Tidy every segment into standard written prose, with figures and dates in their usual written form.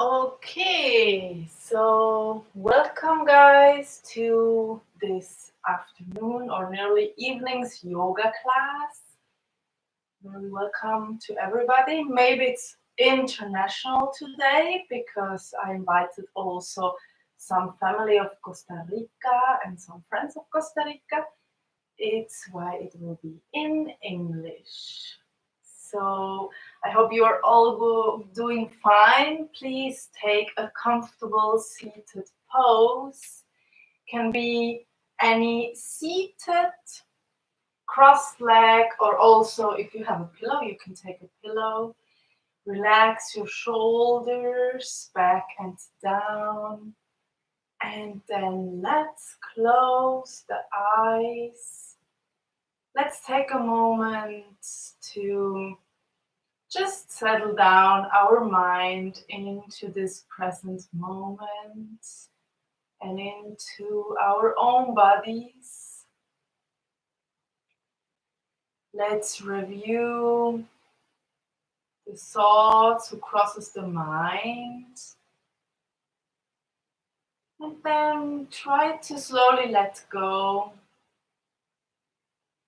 Okay, so welcome guys to this afternoon or nearly evening's yoga class. Very welcome to everybody. Maybe it's international today because I invited also some family of Costa Rica and some friends of Costa Rica. It's why it will be in English. So I hope you are all doing fine. Please take a comfortable seated pose. Can be any seated, crossed leg, or also if you have a pillow, you can take a pillow. Relax your shoulders back and down. And then let's close the eyes. Let's take a moment to just settle down our mind into this present moment and into our own bodies. Let's review the thoughts who crosses the mind. And then try to slowly let go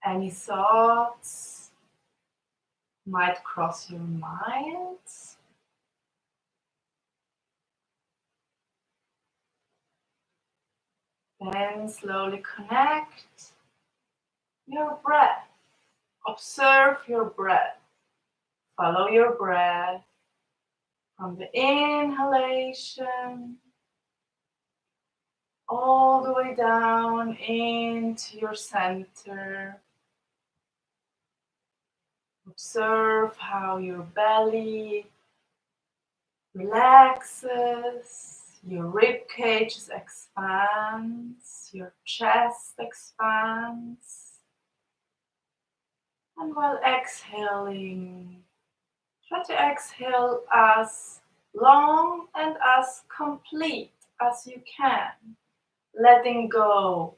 any thoughts might cross your mind. Then slowly connect your breath. Observe your breath. Follow your breath from the inhalation all the way down into your center. Observe how your belly relaxes, your rib cages expands, your chest expands. And while exhaling, try to exhale as long and as complete as you can, letting go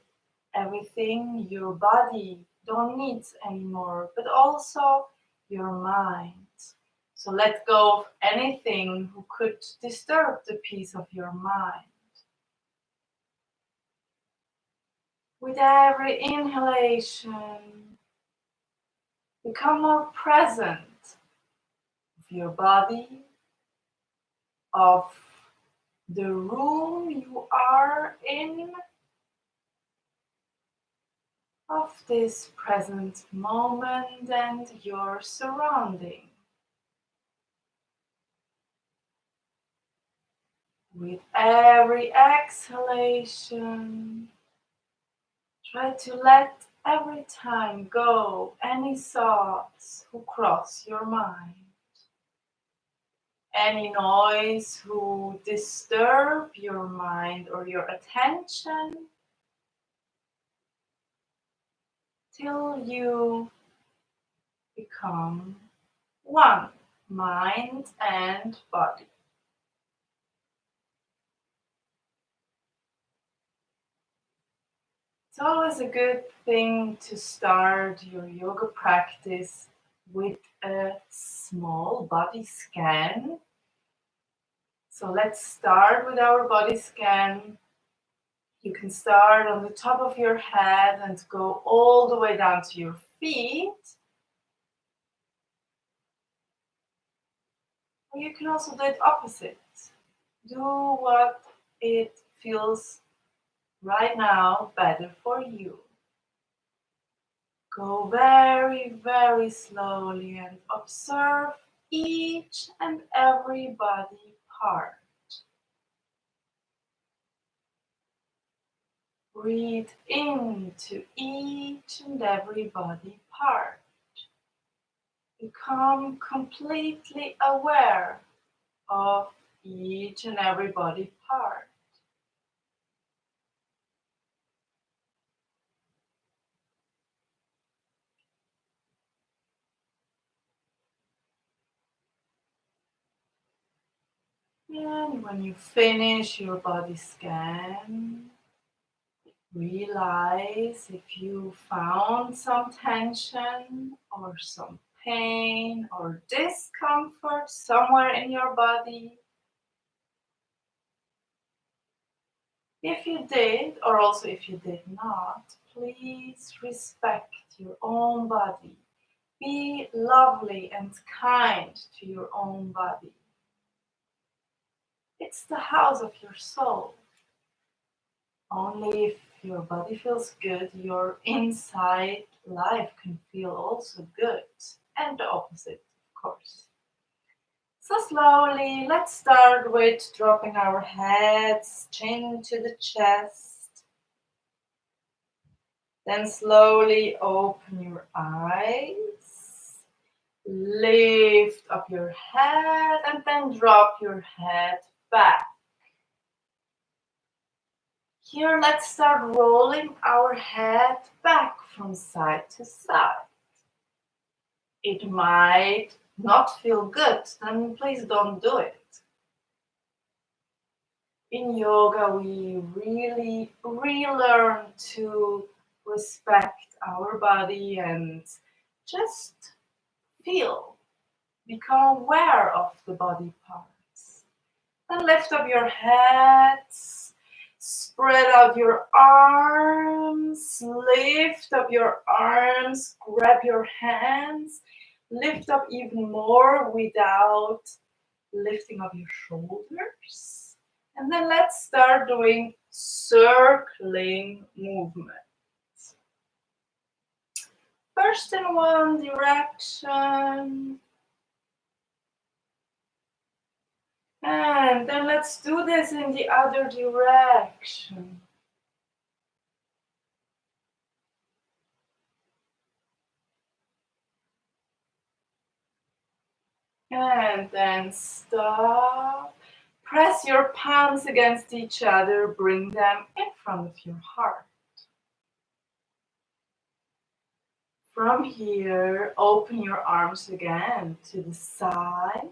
everything your body don't need anymore, but also your mind. So let go of anything who could disturb the peace of your mind. With every inhalation, become more present of your body, of the room you are in, of this present moment and your surrounding. With every exhalation, try to let every time go any thoughts who cross your mind. Any noise who disturb your mind or your attention till you become one, mind and body. It's always a good thing to start your yoga practice with a small body scan. So let's start with our body scan. You can start on the top of your head and go all the way down to your feet. Or you can also do it opposite. Do what it feels right now better for you. Go very, very slowly and observe each and every body part. Breathe into each and every body part. Become completely aware of each and every body part. And when you finish your body scan, realize if you found some tension or some pain or discomfort somewhere in your body. If you did, or also if you did not, please respect your own body. Be lovely and kind to your own body. It's the house of your soul. Only if your body feels good, your inside life can feel also good. And the opposite, of course. So slowly, let's start with dropping our heads, chin to the chest. Then slowly open your eyes. Lift up your head and then drop your head back. Here, let's start rolling our head back from side to side. It might not feel good, then please don't do it. In yoga, we really relearn to respect our body and just feel, become aware of the body parts. Then lift up your heads, spread out your arms, lift up your arms, grab your hands, lift up even more without lifting up your shoulders. And then let's start doing circling movements. First in one direction. And then let's do this in the other direction. And then stop. Press your palms against each other, bring them in front of your heart. From here, open your arms again to the side.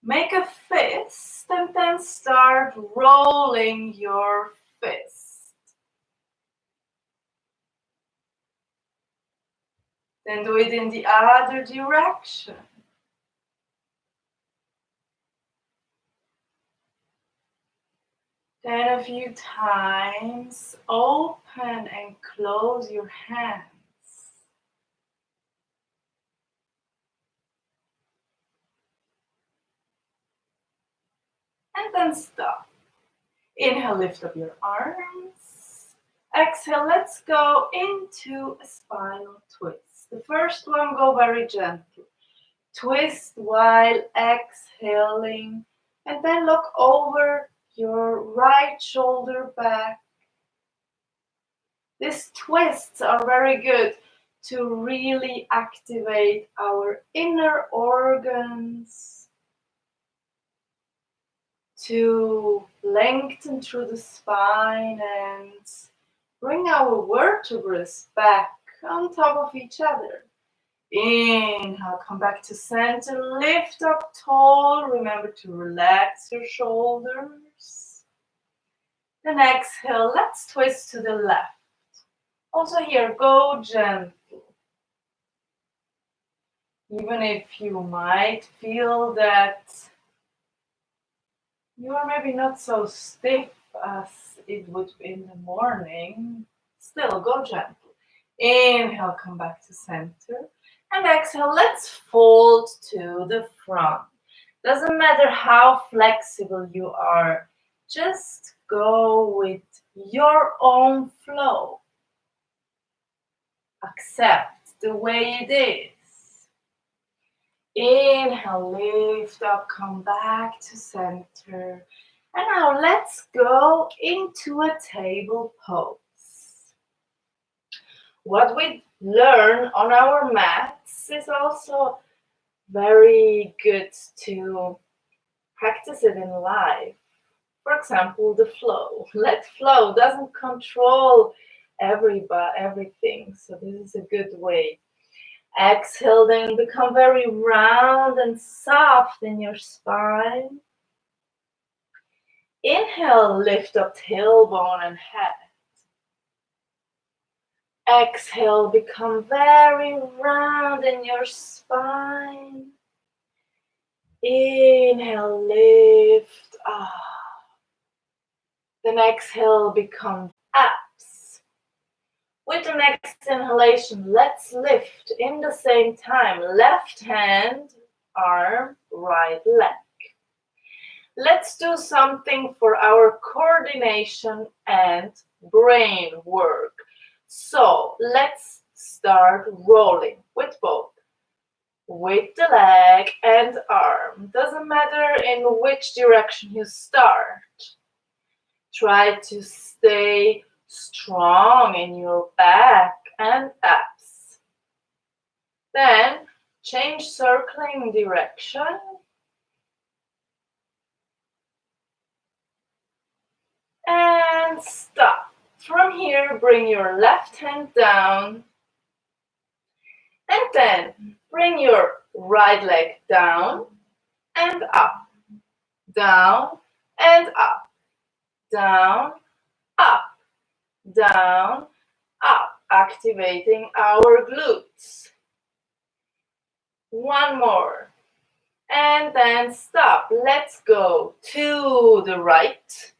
Make a fist and then start rolling your fist. Then do it in the other direction. Then a few times, open and close your hands. And then stop. Inhale, lift up your arms. Exhale, let's go into a spinal twist. The first one, go very gently. Twist while exhaling. And then look over your right shoulder back. These twists are very good to really activate our inner organs, to lengthen through the spine and bring our vertebrae back on top of each other. Inhale, come back to center, lift up tall, remember to relax your shoulders. Then exhale, let's twist to the left. Also here, go gentle. Even if you might feel that you are maybe not so stiff as it would be in the morning, still go gentle. Inhale, come back to center. And exhale, let's fold to the front. Doesn't matter how flexible you are, just go with your own flow. Accept the way it is. Inhale, lift up, come back to center. And now let's go into a table pose. What we learn on our mats is also very good to practice it in life. For example, the flow. Let flow, doesn't control everything. So this is a good way. Exhale, then become very round and soft in your spine. Inhale, lift up tailbone and head. Exhale, become very round in your spine. Inhale, lift up. Then exhale, become abs. With the next inhalation, let's lift in the same time. Left hand, arm, right leg. Let's do something for our coordination and brain work. So let's start rolling with both. With the leg and arm. Doesn't matter in which direction you start. Try to stay strong in your back and abs. Then change circling direction. And stop. From here, bring your left hand down. And then bring your right leg down and up. Down and up. Down, up. Down, up. Activating our glutes. One more. And then stop. Let's go to the right,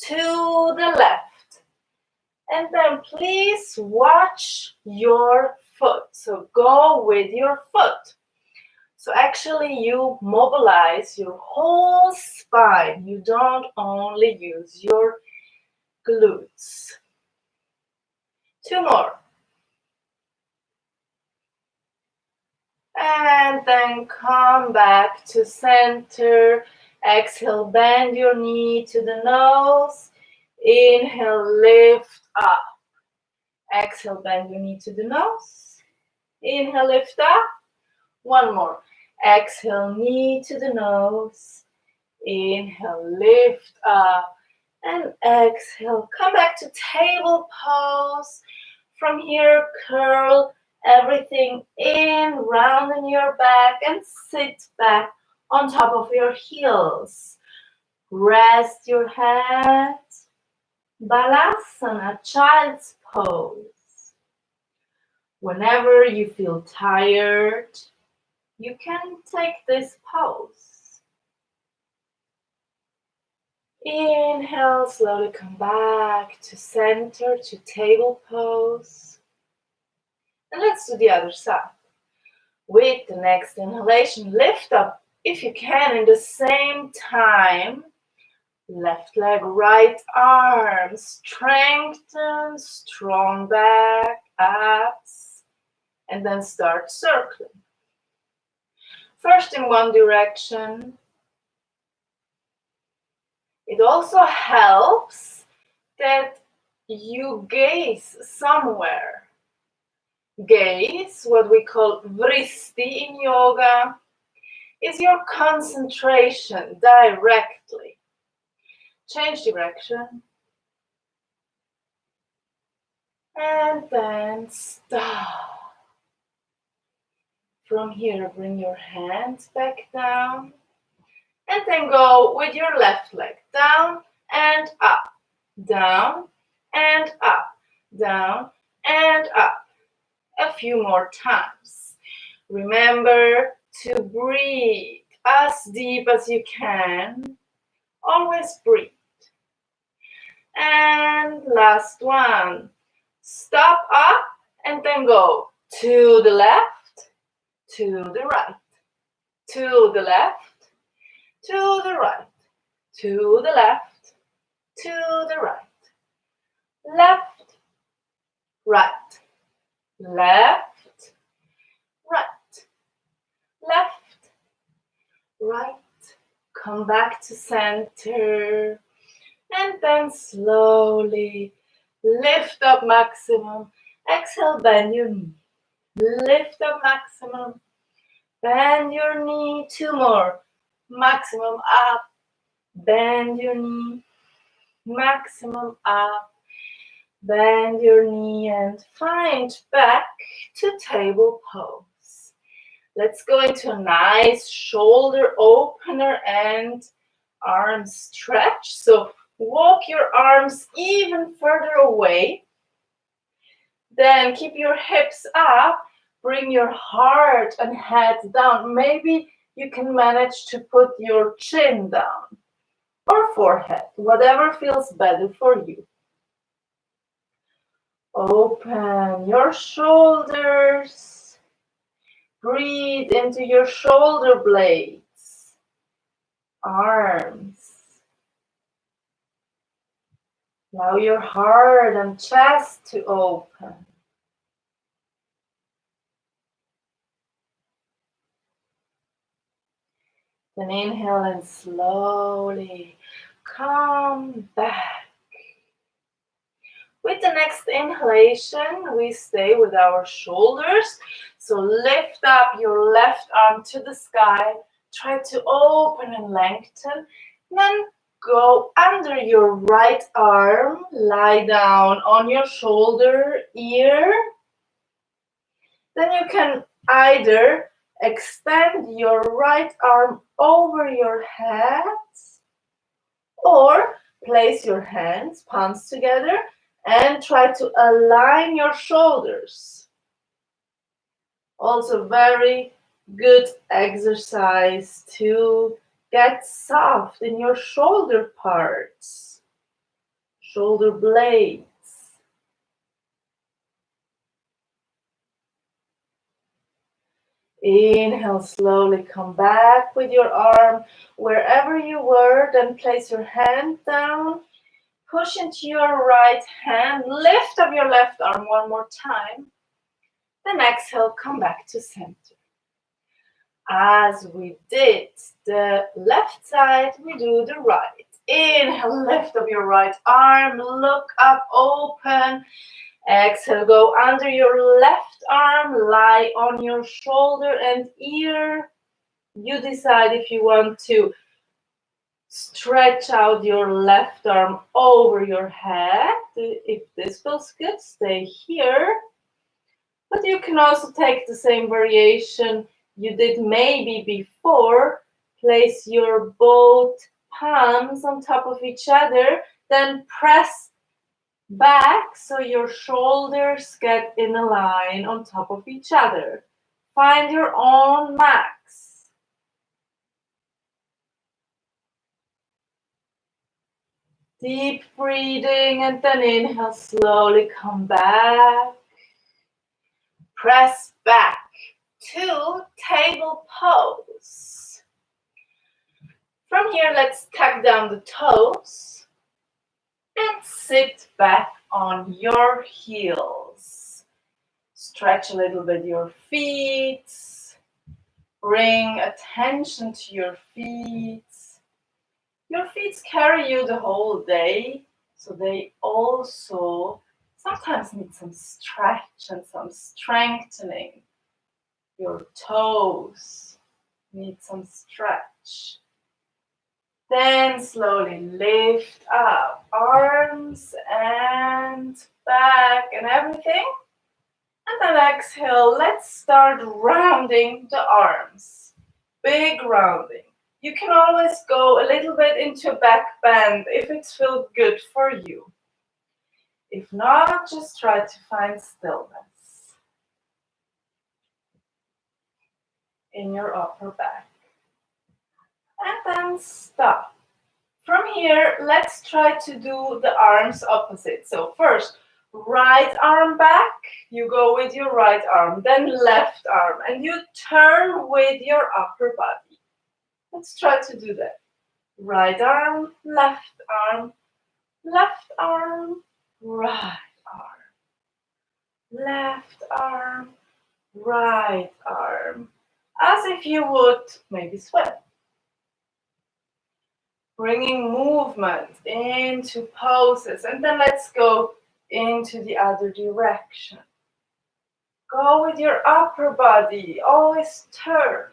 to the left. And then please watch your foot. So go with your foot. So actually you mobilize your whole spine. You don't only use your glutes. Two more. And then come back to center. Exhale, bend your knee to the nose. Inhale, lift up. Exhale, bend your knee to the nose. Inhale, lift up. One more. Exhale, knee to the nose. Inhale, lift up. And exhale, come back to table pose. From here, curl everything in, round in your back, and sit back on top of your heels. Rest your head. Balasana, child's pose. Whenever you feel tired, you can take this pose. Inhale, slowly come back to center, to table pose. And let's do the other side. With the next inhalation, lift up if you can in the same time. Left leg, right arm, strengthen, strong back, abs, and then start circling. First in one direction. It also helps that you gaze somewhere. Gaze, what we call vristi in yoga, is your concentration directly. Change direction. And then stop. From here, bring your hands back down. And then go with your left leg. Down and up. Down and up. Down and up. A few more times. Remember to breathe as deep as you can. Always breathe. And last one. Stop up and then go to the left, to the right, to the left, to the right, to the left, to the right. Left, right, left, right, left, right. Come back to center. And then slowly lift up maximum. Exhale, bend your knee. Lift up maximum. Bend your knee. Two more. Maximum up. Bend your knee. Maximum up. Bend your knee and find back to table pose. Let's go into a nice shoulder opener and arm stretch. So walk your arms even further away. Then keep your hips up. Bring your heart and head down. Maybe you can manage to put your chin down. or forehead, whatever feels better for you. Open your shoulders. Breathe into your shoulder blades, arms. Allow your heart and chest to open. Then inhale and slowly come back. With the next inhalation, we stay with our shoulders. So lift up your left arm to the sky. Try to open and lengthen. Then go under your right arm. Lie down on your shoulder, ear. Then you can either extend your right arm over your head or place your hands, palms together, and try to align your shoulders. Also very good exercise to get soft in your shoulder parts, shoulder blades. Inhale, slowly come back with your arm wherever you were, then place your hand down. Push into your right hand, lift up your left arm one more time. Then exhale, come back to center. As we did the left side, we do the right. Inhale, lift up your right arm, look up, open. Exhale, go under your left arm, lie on your shoulder and ear. You decide if you want to stretch out your left arm over your head. If this feels good, stay here. But you can also take the same variation you did maybe before. Place your both palms on top of each other, then press back so your shoulders get in a line on top of each other. Find your own max. Deep breathing and then inhale, slowly come back. Press back to table pose. From here, let's tuck down the toes and sit back on your heels. Stretch a little bit your feet. Bring attention to your feet. Your feet carry you the whole day, so they also sometimes need some stretch and some strengthening. Your toes need some stretch. Then slowly lift up arms and back and everything. And then exhale, let's start rounding the arms. Big rounding. You can always go a little bit into a back bend if it feels good for you. If not, just try to find stillness in your upper back. And then stop. From here, let's try to do the arms opposite. So first, right arm back, you go with your right arm, then left arm, and you turn with your upper body. Let's try to do that. Right arm, left arm, left arm, right arm, left arm, right arm, as if you would maybe swim. Bringing movement into poses, and then let's go into the other direction. Go with your upper body, always turn.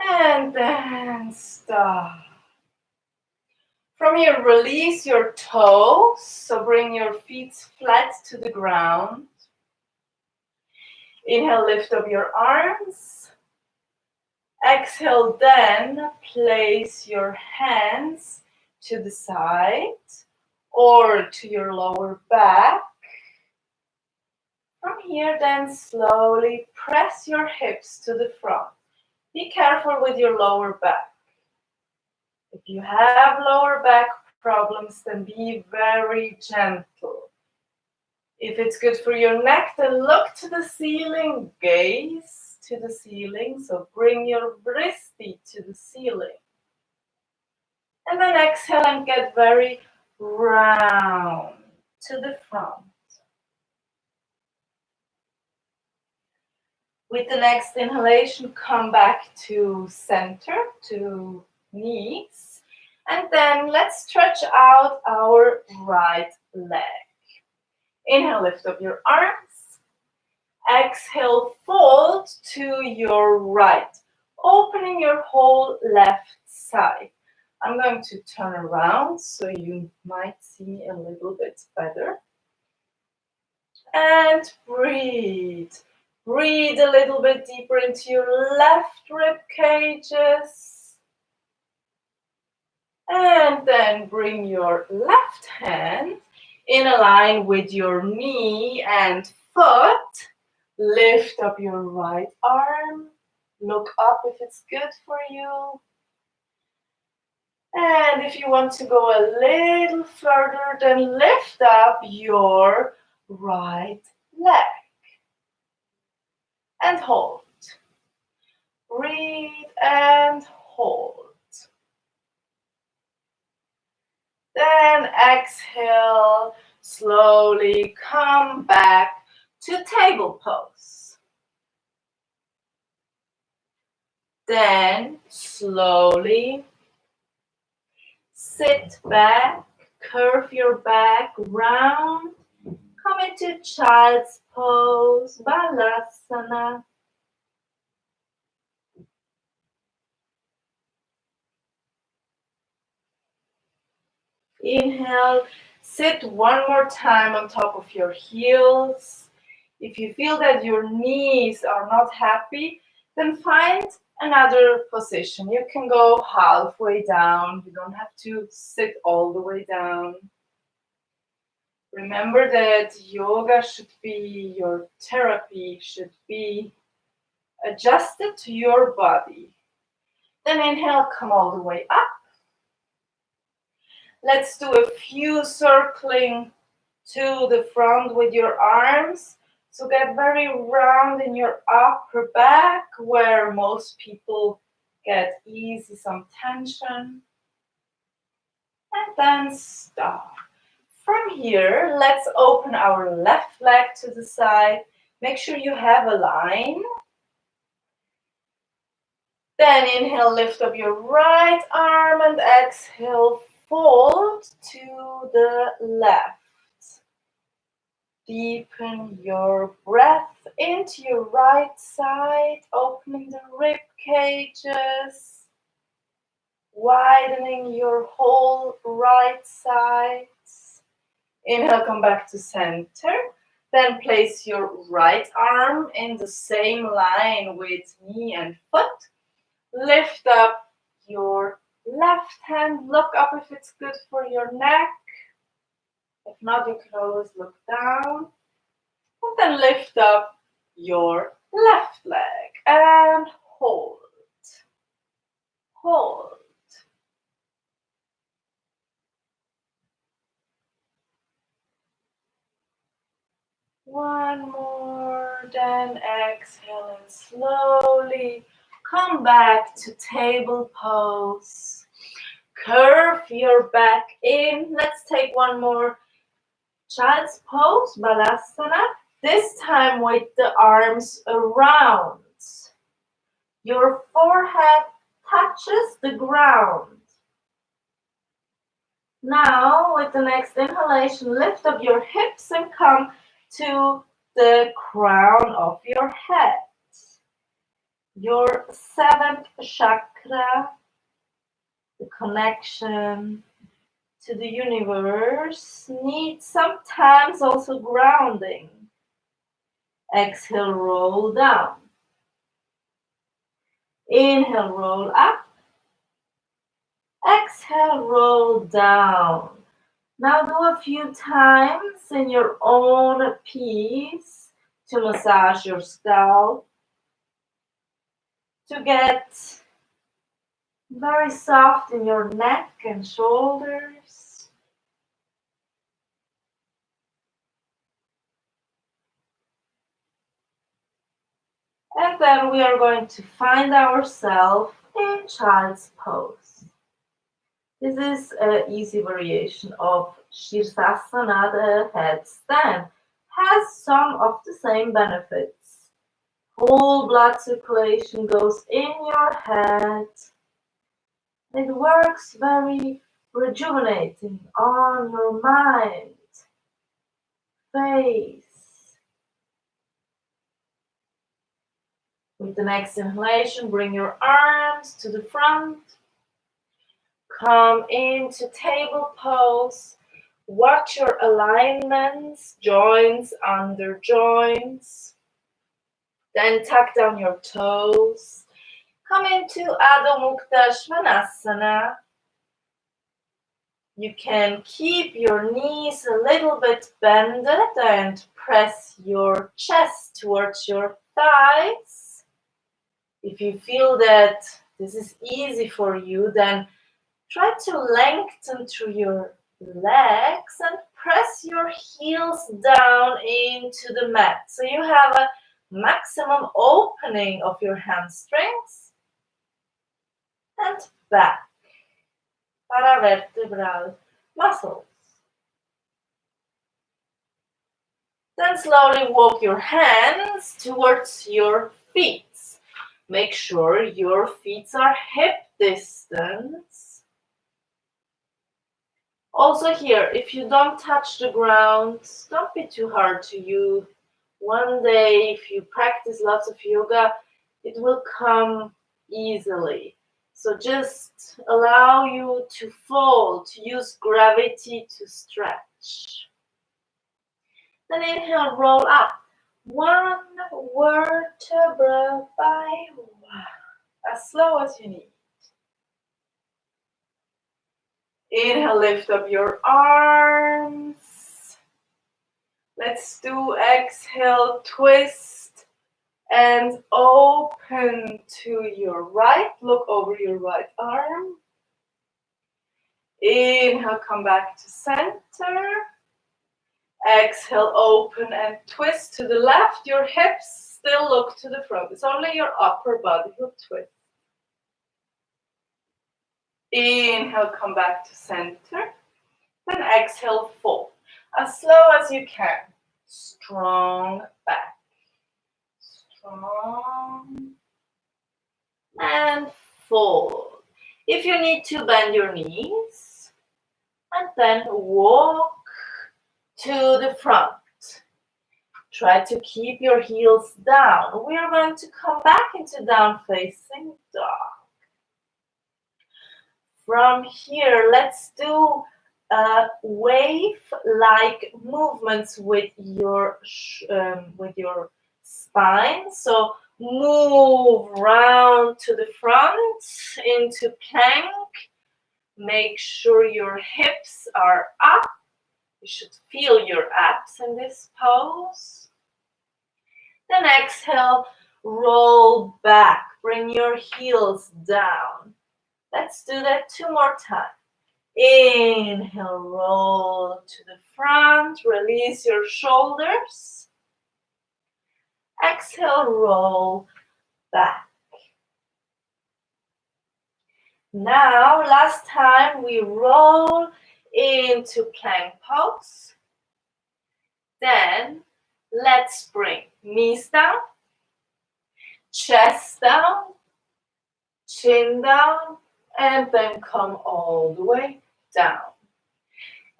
And then stop. From here, release your toes, so bring your feet flat to the ground. Inhale, lift up your arms. Exhale, then place your hands to the side or to your lower back. From here, then slowly press your hips to the front. Be careful with your lower back. If you have lower back problems, then be very gentle. If it's good for your neck, then look to the ceiling, gaze to the ceiling. So bring your wristy to the ceiling. And then exhale and get very round to the front. With the next inhalation, come back to center, to knees. And then let's stretch out our right leg. Inhale, lift up your arms. Exhale, fold to your right, opening your whole left side. I'm going to turn around so you might see me a little bit better. And breathe. Breathe a little bit deeper into your left rib cages. And then bring your left hand in a line with your knee and foot. Lift up your right arm. Look up if it's good for you. And if you want to go a little further, then lift up your right leg. And hold. Breathe and hold. Then exhale, slowly come back to table pose. Then slowly sit back, curve your back round, come into child's pose, balasana. Inhale, sit one more time on top of your heels. If you feel that your knees are not happy, then find another position. You can go halfway down. You don't have to sit all the way down. Remember that yoga should be, your therapy should be adjusted to your body. Then inhale, come all the way up. Let's do a few circling to the front with your arms. So get very round in your upper back, where most people get easy some tension. And then stop. From here, let's open our left leg to the side. Make sure you have a line. Then inhale, lift up your right arm and exhale, fold to the left. Deepen your breath into your right side, opening the rib cages, widening your whole right side. Inhale, come back to center. Then place your right arm in the same line with knee and foot. Lift up your left hand. Look up if it's good for your neck. If not, you can always look down. And then lift up your left leg and hold. Hold. One more, then exhale and slowly come back to table pose. Curve your back in. Let's take one more child's pose, balasana. This time with the arms around. Your forehead touches the ground. Now, with the next inhalation, lift up your hips and come to the crown of your head. Your seventh chakra, the connection to the universe, needs sometimes also grounding. Exhale, roll down. Inhale, roll up. Exhale, roll down. Now do a few times in your own pace. to massage your scalp, to get very soft in your neck and shoulders. And then we are going to find ourselves in child's pose. This is an easy variation of Shirsasana, the headstand. Has some of the same benefits. Whole blood circulation goes in your head. It works very rejuvenating on your mind, face. With the next inhalation, bring your arms to the front. Come into table pose. Watch your alignments, joints under joints. Then tuck down your toes. Come into Adho Mukha Svanasana. You can keep your knees a little bit bended and press your chest towards your thighs. If you feel that this is easy for you, then try to lengthen through your legs and press your heels down into the mat. So you have a maximum opening of your hamstrings and back, paravertebral muscles. Then slowly walk your hands towards your feet. Make sure your feet are hip distance. Also here, if you don't touch the ground, don't be too hard to you. One day, if you practice lots of yoga, it will come easily. So just allow you to fall, to use gravity to stretch. Then inhale, roll up. One vertebra by one, as slow as you need. Inhale, lift up your arms. Let's do exhale, twist and open to your right. Look over your right arm. Inhale, come back to center. Exhale, open and twist to the left. Your hips still look to the front. It's only your upper body will twist. Inhale, come back to center. Then exhale, fold. As slow as you can. Strong back. Strong. And fold. If you need to, bend your knees. And then walk to the front. Try to keep your heels down. We are going to come back into down facing dog. From here, let's do wave-like movements with your spine. So move round to the front into plank. Make sure your hips are up. You should feel your abs in this pose. Then exhale, roll back. Bring your heels down. Let's do that 2 more times. Inhale, roll to the front. Release your shoulders. Exhale, roll back. Now, last time we roll into plank pose. Then let's bring knees down, chest down, chin down, and then come all the way down.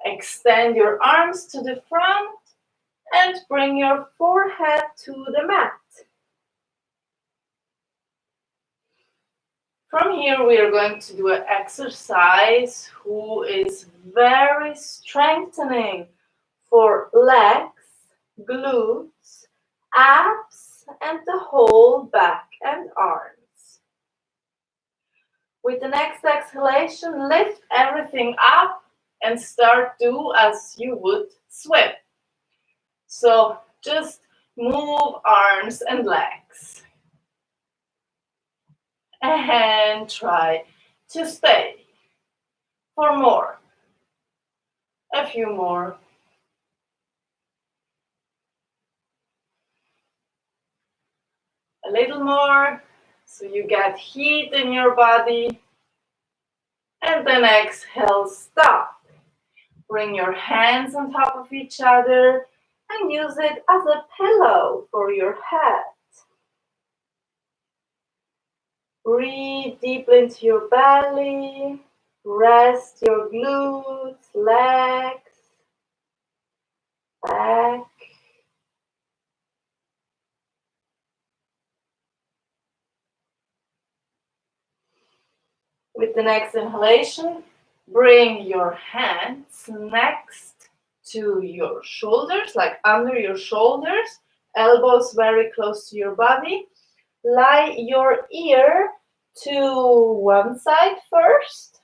Extend your arms to the front and bring your forehead to the mat. From here, we are going to do an exercise who is very strengthening for legs, glutes, abs, and the whole back and arms. With the next exhalation, lift everything up and start do as you would swim. So just Move arms and legs. And try to stay for more. A few more. A little more, so you get heat in your body. And then exhale, stop. Bring your hands on top of each other and use it as a pillow for your head. Breathe deeply into your belly. Rest your glutes, legs, back. With the next inhalation, bring your hands next to your shoulders, like under your shoulders, elbows very close to your body. Lie your ear to one side first.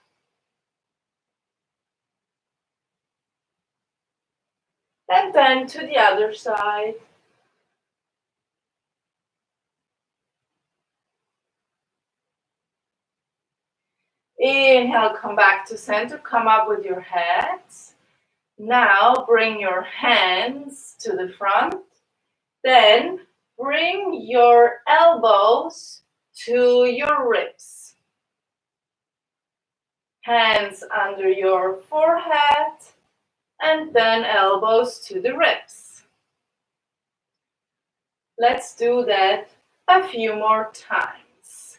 And then to the other side. Inhale, come back to center, come up with your head. Now bring your hands to the front. Then bring your elbows to your ribs. Hands under your forehead and then elbows to the ribs. Let's do that a few more times.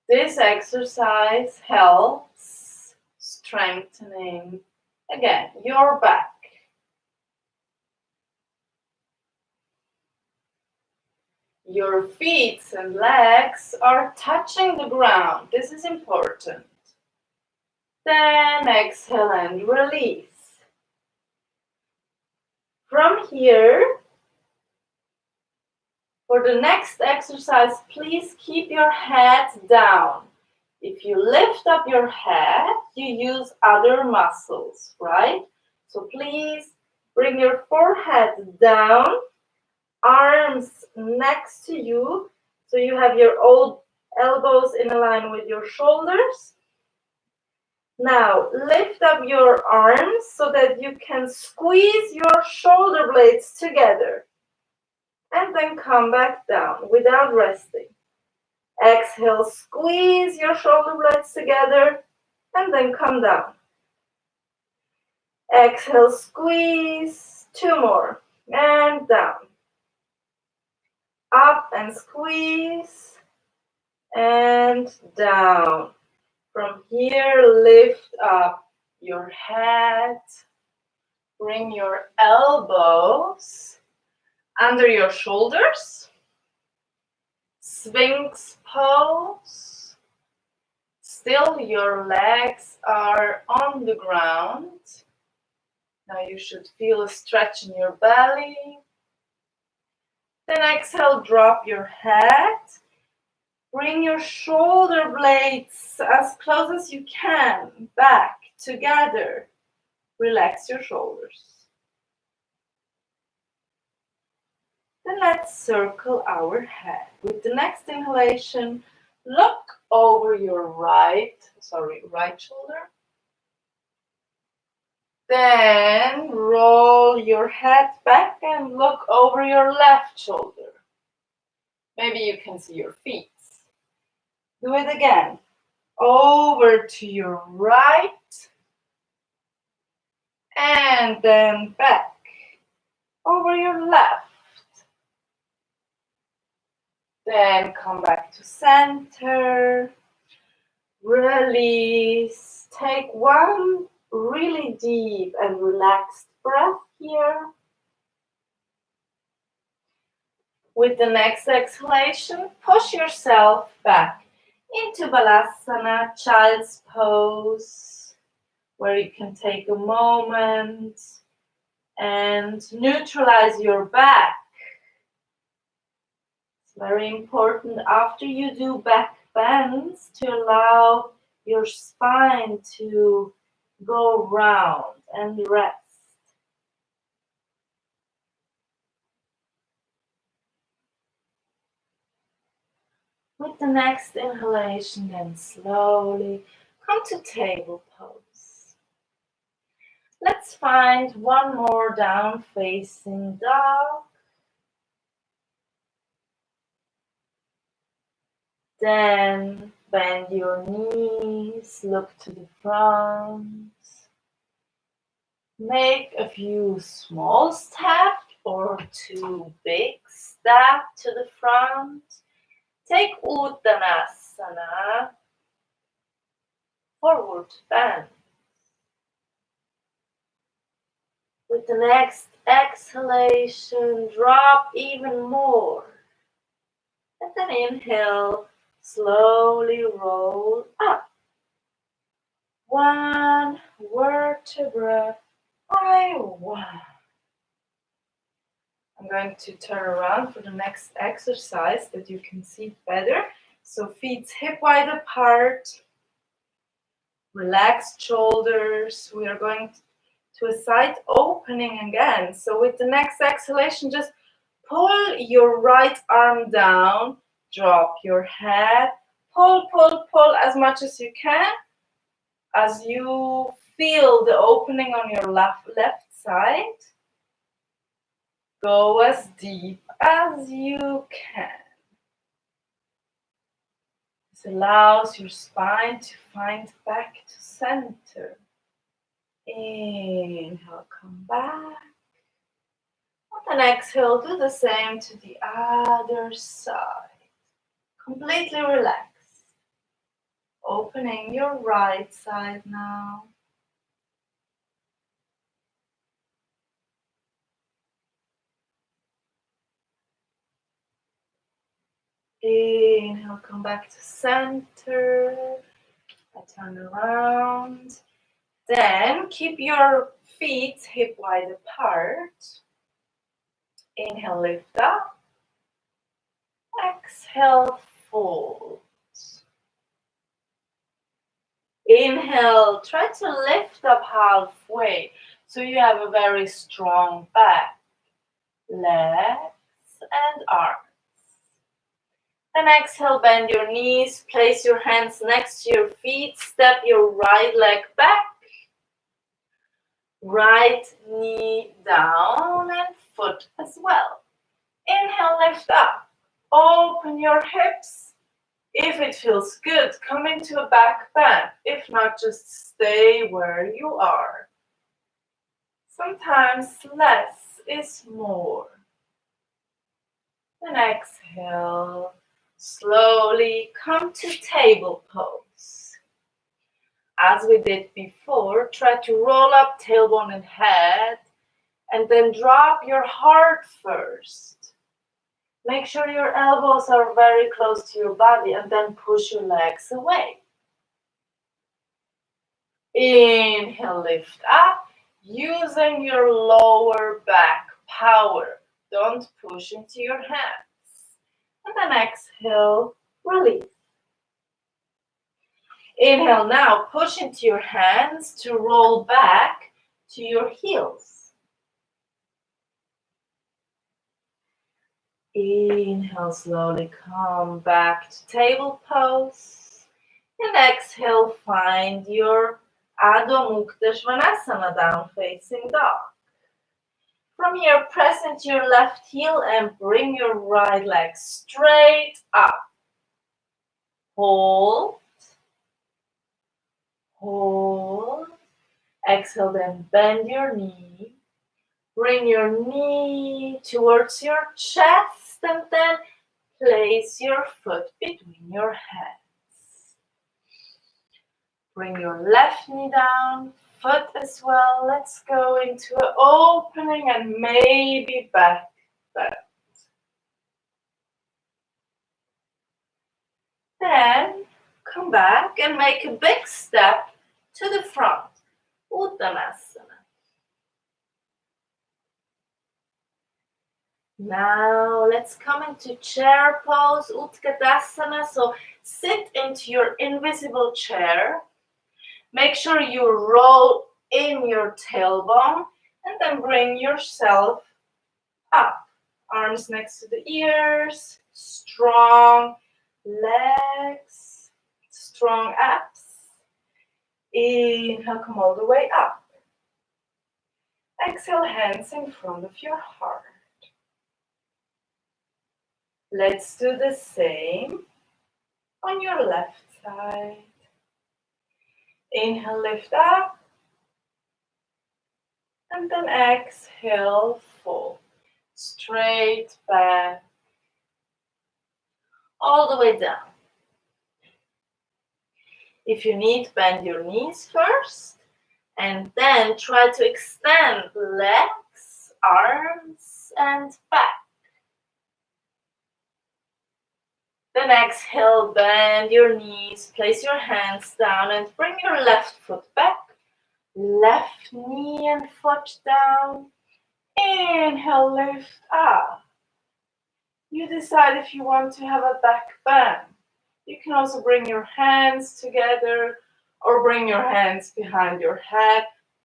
This exercise helps strengthening, again, your back. Your feet and legs are touching the ground. This is important. Then exhale and release. From here, for the next exercise, please keep your head down. If you lift up your head, you use other muscles, right? So please bring your forehead down, arms next to you, so you have your old elbows in a line with your shoulders. Now lift up your arms so that you can squeeze your shoulder blades together. And then come back down without resting. Exhale, squeeze your shoulder blades together and then come down. Exhale, squeeze, two more, and down. Up and squeeze, and down. From here, lift up your head. Bring your elbows under your shoulders. Sphinx pose. Still your legs are on the ground. Now you should feel a stretch in your belly. Then exhale, drop your head. Bring your shoulder blades as close as you can back together. Relax your shoulders. Then let's circle our head. With the next inhalation, look over your right shoulder. Then roll your head back and look over your left shoulder. Maybe you can see your feet. Do it again. Over to your right. And then back. Over your left. Then come back to center. Release. Take one really deep and relaxed breath here. With the next exhalation, push yourself back into Balasana, child's pose, where you can take a moment and neutralize your back. It's very important after you do back bends to allow your spine to go round and rest. With the next inhalation, then slowly come to table pose. Let's find one more down facing dog. Then bend your knees, look to the front. Make a few small steps or 2 big steps to the front. Take Uttanasana, forward bend. With the next exhalation, drop even more. And then inhale, slowly roll up. 1 vertebra by 1. I'm going to turn around for the next exercise that you can see better. So feet hip wide apart, relaxed shoulders. We are going to a side opening again. So with the next exhalation, just pull your right arm down, drop your head, pull, pull, pull as much as you can. As you feel the opening on your left side, go as deep as you can. This allows your spine to find back to center. Inhale, come back. And exhale, do the same to the other side. Completely relax. Opening your right side now. Inhale, come back to center. I turn around. Then keep your feet hip wide apart. Inhale, lift up. Exhale, fold. Inhale, try to lift up halfway so you have a very strong back, legs and arms. Then exhale, bend your knees, place your hands next to your feet, step your right leg back, right knee down and foot as well. Inhale, lift up, open your hips. If it feels good, come into a back bend. If not, just stay where you are. Sometimes less is more. Then exhale, slowly come to table pose. As we did before, try to roll up tailbone and head, and then drop your heart first. Make sure your elbows are very close to your body and then push your legs away. Inhale, lift up, using your lower back power. Don't push into your hands. And then exhale, release. Inhale now, push into your hands to roll back to your heels. Inhale, slowly come back to table pose. And exhale, find your Adho Mukha Svanasana, down facing dog. From here, press into your left heel and bring your right leg straight up. Hold. Hold. Exhale, then bend your knee. Bring your knee towards your chest and then place your foot between your hands. Bring your left knee down, foot as well. Let's go into an opening and maybe back bend. Then come back and make a big step to the front. Uttanasana. Now let's come into chair pose, Utkatasana. So sit into your invisible chair. Make sure you roll in your tailbone and then bring yourself up. Arms next to the ears, strong legs, strong abs. Inhale, come all the way up. Exhale, hands in front of your heart. Let's do the same on your left side. Inhale, lift up. And then exhale, fold. Straight back. All the way down. If you need, bend your knees first. And then try to extend legs, arms, and back. Then exhale, bend your knees, place your hands down and bring your left foot back. Left knee and foot down. Inhale, lift up. You decide if you want to have a back bend. You can also bring your hands together or bring your hands behind your head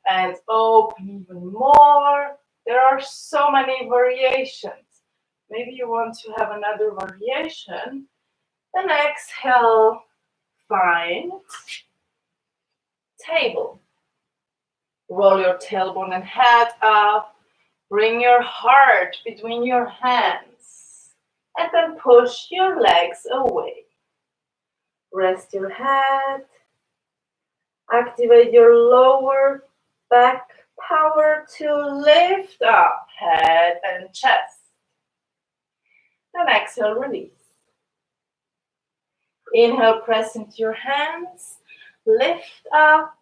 and open even more. There are so many variations. Maybe you want to have another variation. Then exhale, find table. Roll your tailbone and head up. Bring your heart between your hands. And then push your legs away. Rest your head. Activate your lower back power to lift up head and chest. Then exhale, release. Inhale, press into your hands. Lift up.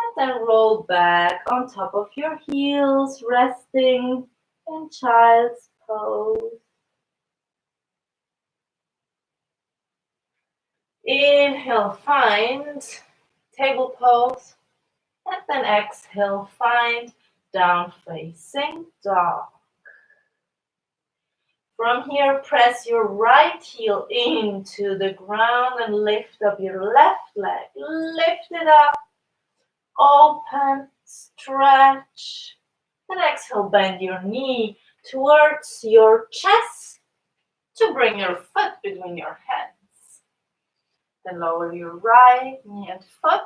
And then roll back on top of your heels, resting in child's pose. Inhale, find table pose. And then exhale, find down facing dog. From here, press your right heel into the ground and lift up your left leg. Lift it up. Open, stretch, and exhale, bend your knee towards your chest to bring your foot between your hands. Then lower your right knee and foot.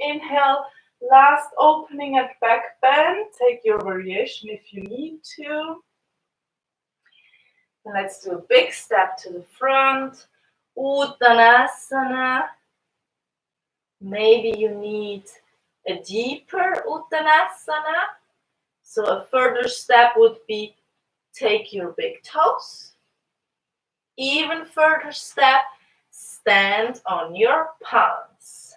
Inhale, last opening at back bend. Take your variation if you need to. And let's do a big step to the front. Uttanasana. Maybe you need a deeper Uttanasana. So a further step would be take your big toes. Even further step, stand on your palms.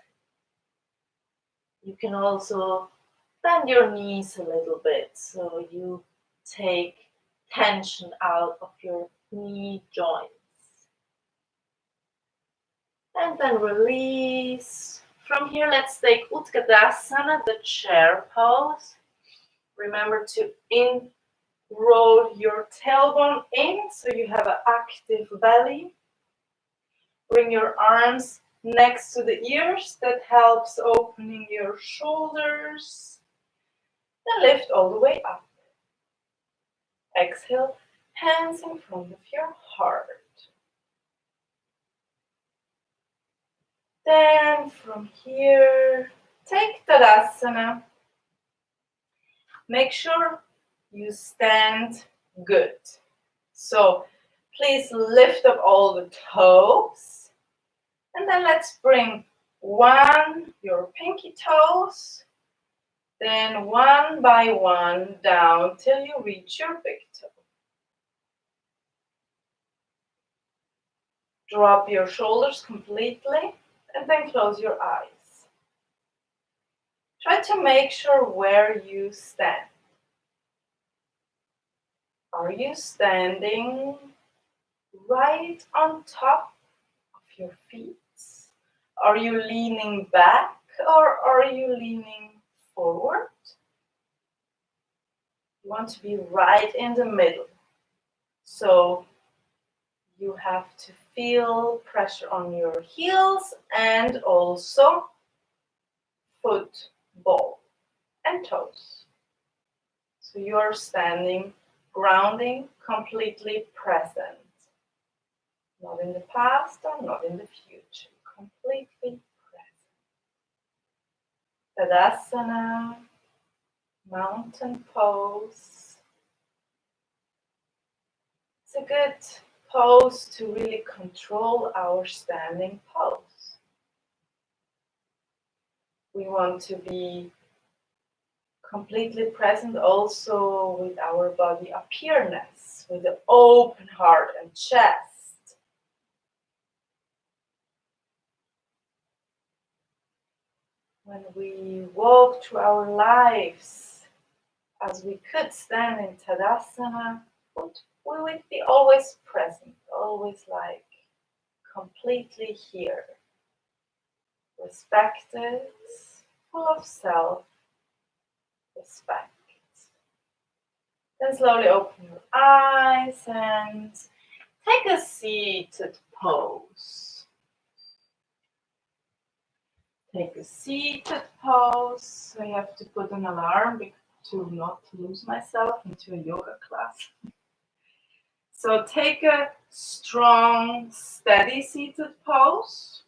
You can also bend your knees a little bit so you take tension out of your knee joints. And then release. From here, let's take Utkatasana, the chair pose. Remember to roll your tailbone in so you have an active belly. Bring your arms next to the ears. That helps opening your shoulders. Then lift all the way up. Exhale, hands in front of your heart. Then from here, take Tadasana. Make sure you stand good. So please lift up all the toes. And then let's bring your pinky toes. Then one by one down till you reach your big toe. Drop your shoulders completely. And then close your eyes. Try to make sure where you stand. Are you standing right on top of your feet? Are you leaning back or are you leaning forward? You want to be right in the middle. So you have to feel pressure on your heels and also foot, ball, and toes. So you are standing, grounding, completely present. Not in the past or not in the future. Completely present. Tadasana, mountain pose. It's a good pose to really control our standing pose. We want to be completely present also with our body appearance, with the open heart and chest. When we walk through our lives, as we could stand in Tadasana, we would be always present, always like completely here, respected, full of self-respect. Then slowly open your eyes and take a seated pose. Take a seated pose. I have to put an alarm to not lose myself into a yoga class. So take a strong, steady seated pose.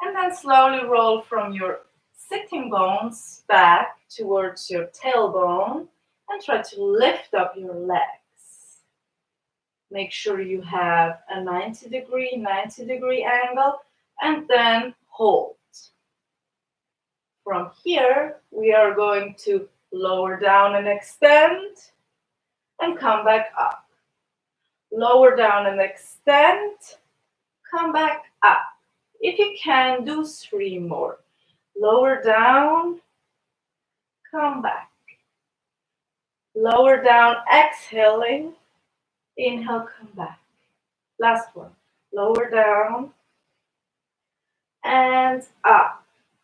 And then slowly roll from your sitting bones back towards your tailbone and try to lift up your legs. Make sure you have a 90 degree angle and then hold. From here, we are going to lower down and extend and come back up. Lower down and extend, come back up. If you can, do 3 more. Lower down, come back. Lower down, exhaling, inhale, come back. Last one. Lower down and up.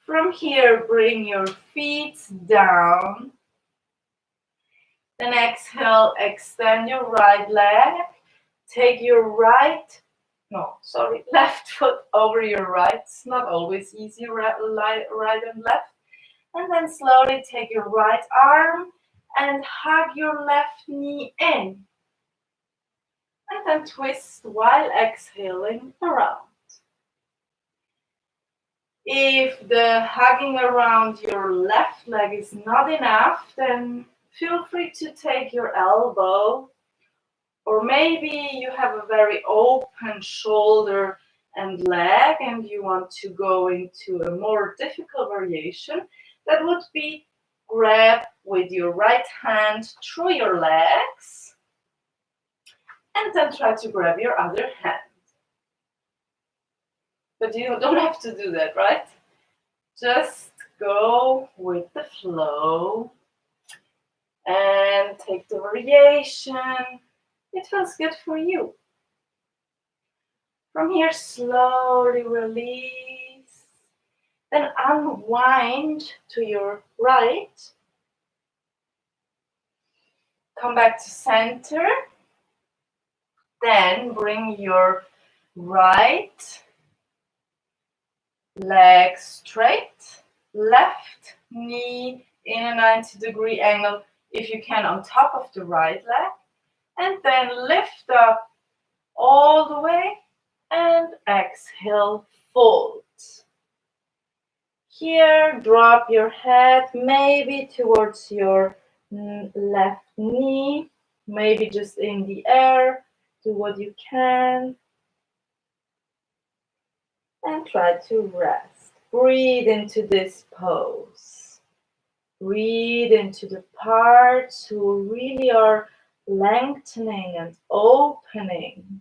From here, bring your feet down. Then exhale, extend your right leg. Take your left foot over your right. It's not always easy, right and left. And then slowly take your right arm and hug your left knee in. And then twist while exhaling around. If the hugging around your left leg is not enough, then feel free to take your elbow, or maybe you have a very open shoulder and leg and you want to go into a more difficult variation. That would be grab with your right hand through your legs and then try to grab your other hand. But you don't have to do that, right? Just go with the flow and take the variation. It feels good for you. From here, slowly release. Then unwind to your right. Come back to center. Then bring your right leg straight. Left knee in a 90 degree angle, if you can, on top of the right leg. And then lift up all the way and exhale, fold. Here, drop your head maybe towards your left knee, maybe just in the air. Do what you can. And try to rest. Breathe into this pose. Breathe into the parts who really are lengthening and opening.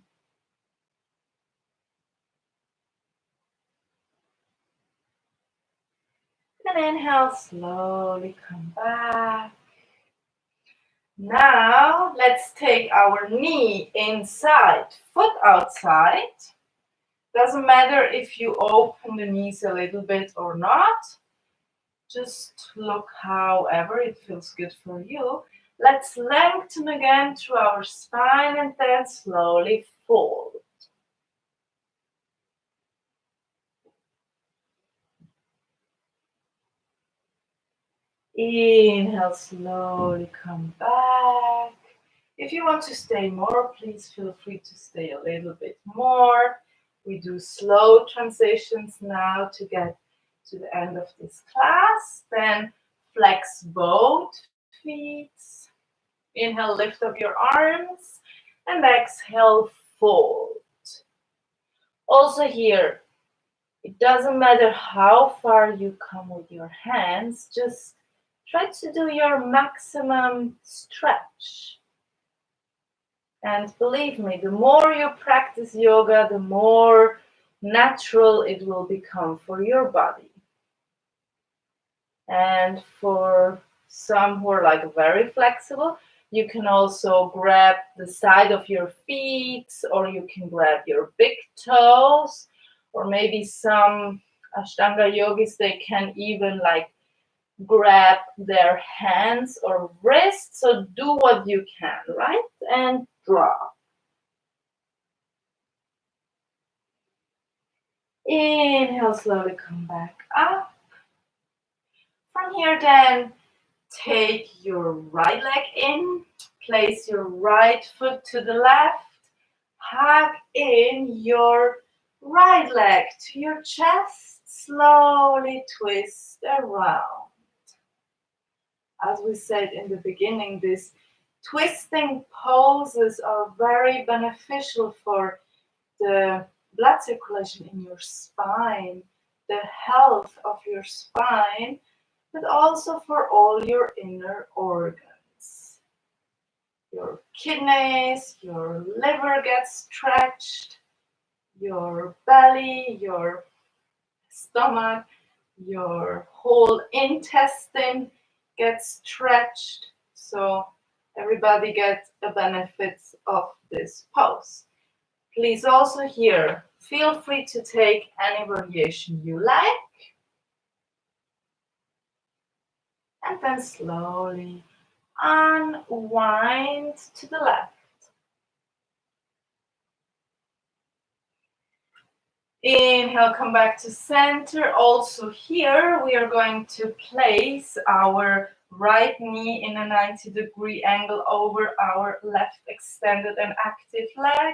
And inhale, slowly come back. Now, let's take our knee inside, foot outside. Doesn't matter if you open the knees a little bit or not. Just look however it feels good for you. Let's lengthen again through our spine and then slowly fold. Inhale, slowly come back. If you want to stay more, please feel free to stay a little bit more. We do slow transitions now to get to the end of this class. Then flex both feet. Inhale, lift up your arms, and exhale, fold. Also here, it doesn't matter how far you come with your hands, just try to do your maximum stretch. And believe me, the more you practice yoga, the more natural it will become for your body. And for some who are like very flexible, you can also grab the side of your feet, or you can grab your big toes, or maybe some Ashtanga yogis, they can even like grab their hands or wrists. So do what you can, right? And drop. Inhale, slowly come back up. From here then, take your right leg in, place your right foot to the left, hug in your right leg to your chest, slowly twist around. As we said in the beginning, these twisting poses are very beneficial for the blood circulation in your spine, the health of your spine, but also for all your inner organs. Your kidneys, your liver gets stretched, your belly, your stomach, your whole intestine gets stretched. So everybody gets the benefits of this pose. Please also here, feel free to take any variation you like. And then slowly unwind to the left. Inhale, come back to center. Also here, we are going to place our right knee in a 90-degree angle over our left extended and active leg.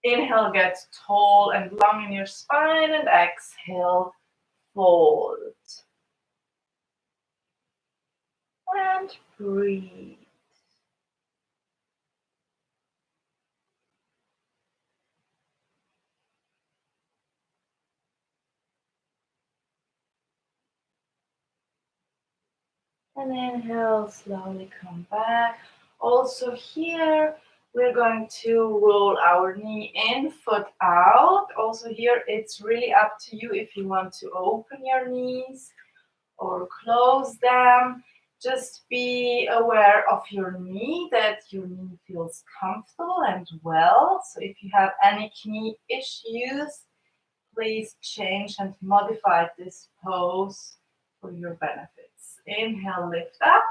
Inhale, get tall and long in your spine, and exhale, fold. And breathe. And inhale, slowly come back. Also here, we're going to roll our knee in, foot out. Also here, it's really up to you if you want to open your knees or close them. Just be aware of your knee, that your knee feels comfortable and well. So if you have any knee issues, please change and modify this pose for your benefits. Inhale, lift up,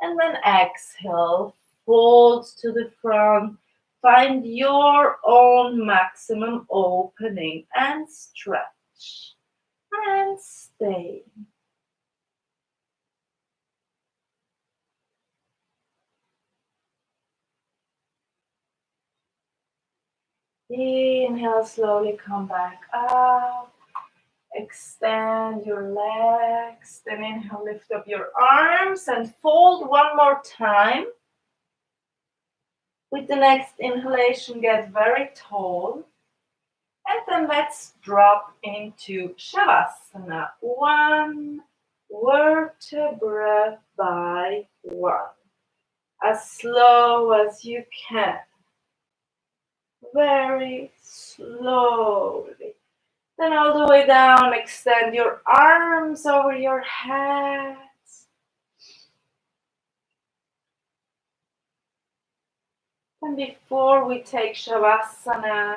and then exhale, fold to the front. Find your own maximum opening and stretch. And stay. Inhale, slowly come back up. Extend your legs. Then inhale, lift up your arms and fold one more time. With the next inhalation, get very tall. And then let's drop into Shavasana, one vertebra by one. As slow as you can. Very slowly. Then all the way down, extend your arms over your head. And before we take Shavasana,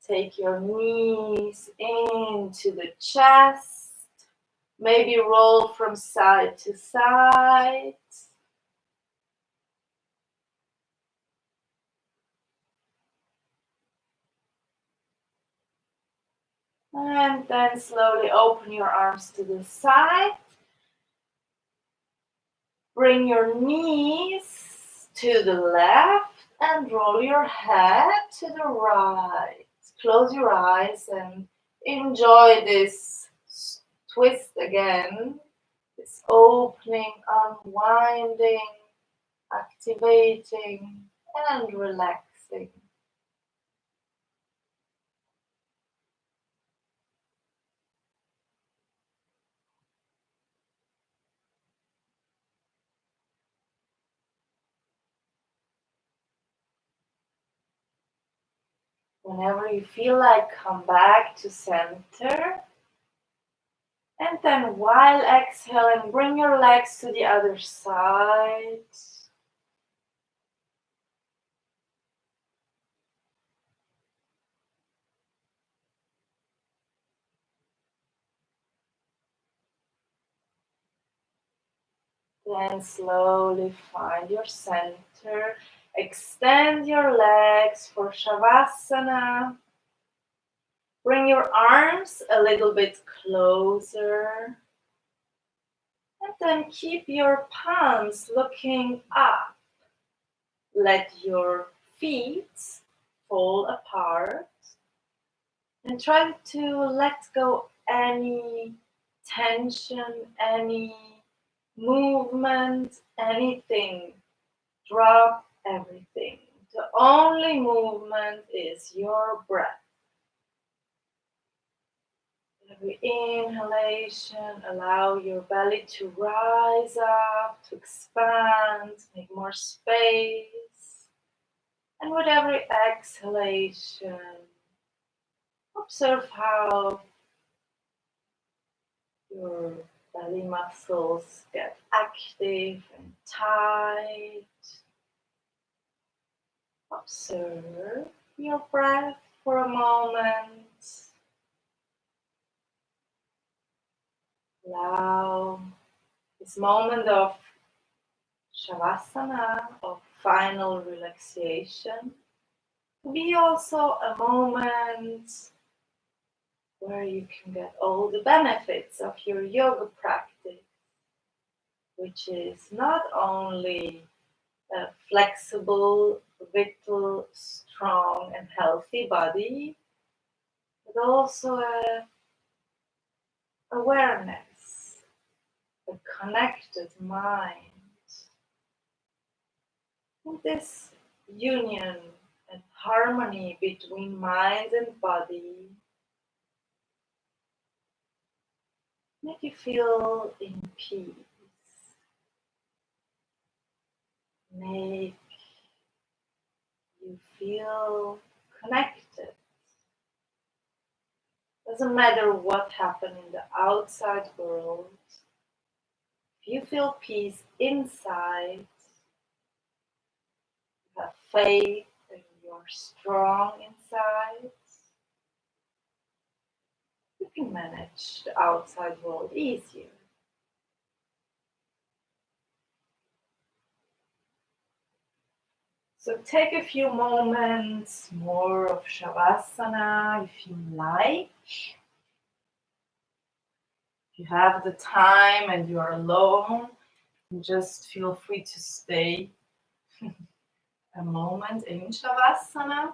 take your knees into the chest. Maybe roll from side to side. And then slowly open your arms to the side. Bring your knees to the left and roll your head to the right. Close your eyes and enjoy this twist again. This opening, unwinding, activating, and relaxing. Whenever you feel like, come back to center. And then while exhaling, bring your legs to the other side. Then slowly find your center. Extend your legs for Shavasana. Bring your arms a little bit closer. And then keep your palms looking up. Let your feet fall apart. And try to let go any tension, any movement, anything. Drop everything. The only movement is your breath. Every inhalation, allow your belly to rise up, to expand, make more space. And with every exhalation, observe how your belly muscles get active and tight. Observe your breath for a moment. Allow this moment of Shavasana, of final relaxation, to be also a moment where you can get all the benefits of your yoga practice, which is not only a flexible, vital, strong, and healthy body, but also a awareness, a connected mind. And this union and harmony between mind and body make you feel in peace. Make you feel connected. Doesn't matter what happened in the outside world. If you feel peace inside, you have faith and you're strong inside, you can manage the outside world easier. So take a few moments more of Shavasana if you like. If you have the time and you're alone, just feel free to stay a moment in Shavasana.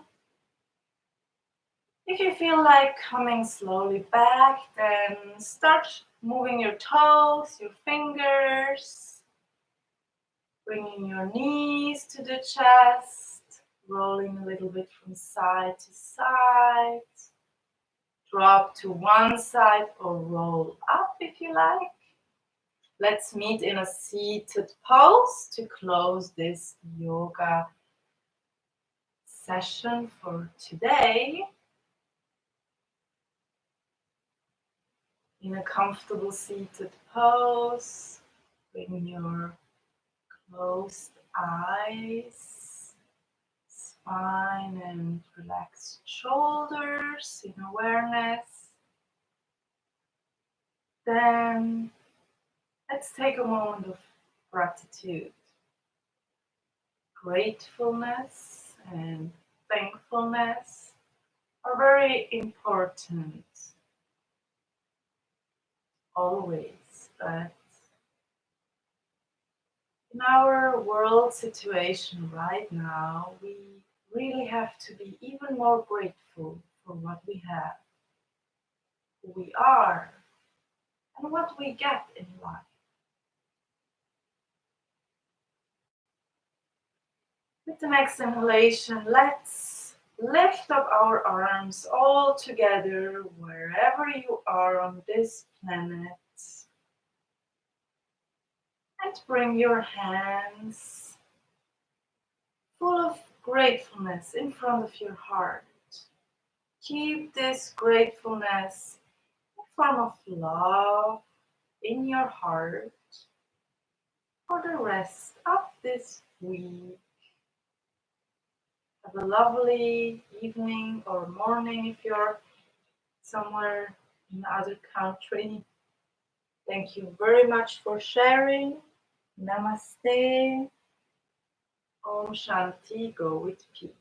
If you feel like coming slowly back, then start moving your toes, your fingers, bringing your knees to the chest, rolling a little bit from side to side. Drop to one side or roll up if you like. Let's meet in a seated pose to close this yoga session for today. In a comfortable seated pose, bring your closed eyes, spine and relaxed shoulders in awareness. Then let's take a moment of gratitude. Gratefulness and thankfulness are very important always, but In our world situation right now, we really have to be even more grateful for what we have, who we are, and what we get in life. With the next inhalation, let's lift up our arms all together wherever you are on this planet and bring your hands full of gratefulness in front of your heart. Keep this gratefulness in form of love in your heart for the rest of this week. Have a lovely evening or morning if you're somewhere in another country. Thank you very much for sharing. Namaste. Om Shanti. Go with peace.